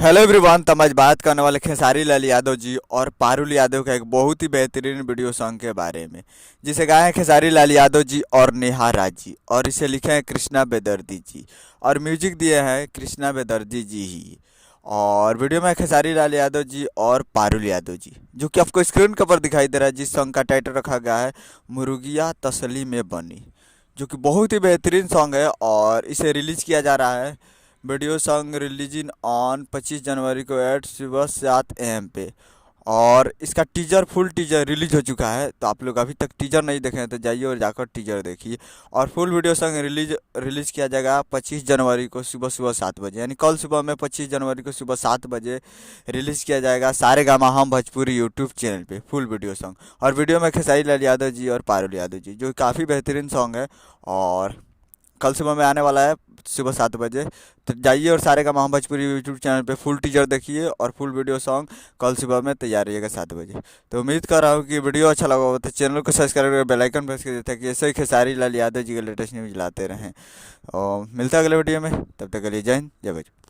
Hello everyone. तो हम आज बात करने वाले खेसारी लाल यादव जी और पारुल यादव का एक बहुत ही बेहतरीन वीडियो सॉन्ग के बारे में, जिसे गाए हैं खेसारी लाल यादव जी और नेहा राज जी, और इसे लिखे हैं कृष्णा बेदर्दी जी, और म्यूजिक दिए हैं कृष्णा बेदर्दी जी ही। और वीडियो में खेसारी लाल यादव जी और पारुल यादव जी, जो कि आपको स्क्रीन के ऊपर दिखाई दे रहा है, जिस सॉन्ग का टाइटल रखा गया है मुर्गिया तसली में बनी, जो कि बहुत ही बेहतरीन सॉन्ग है। और इसे रिलीज किया जा रहा है, वीडियो सॉन्ग रिलीजिंग ऑन 25 जनवरी को एट सुबह 7 AM पे। और इसका टीजर, फुल टीजर रिलीज हो चुका है। तो आप लोग अभी तक टीजर नहीं देखे हैं तो जाइए और जाकर टीजर देखिए। और फुल वीडियो सॉन्ग रिलीज किया जाएगा 25 जनवरी को सुबह सुबह 7 बजे, यानी कल सुबह में 25 जनवरी को सुबह 7 बजे रिलीज किया जाएगा सारे गामा हम भोजपुरी यूट्यूब चैनल पे फुल वीडियो सॉन्ग। और वीडियो में खेसारी लाल यादव जी और पारुल यादव जी, जो काफ़ी बेहतरीन सॉन्ग है। और कल सुबह में आने वाला है सुबह 7 बजे। तो जाइए और सारे का हम भोजपुरी यूट्यूब चैनल पे फुल टीजर देखिए, और फुल वीडियो सॉन्ग कल सुबह में तैयार रहिएगा 7 बजे। तो उम्मीद कर रहा हूँ कि वीडियो अच्छा लगा होगा, तो चैनल को सब्सक्राइब करके बेल आइकन प्रेस कर देते हैं कि ऐसे ही खेसारी लाल यादव जी के लेटेस्ट न्यूज़ लाते रहें। और मिलता है अगले वीडियो में, तब तक के लिए जय हिंद जय भोजपुरी।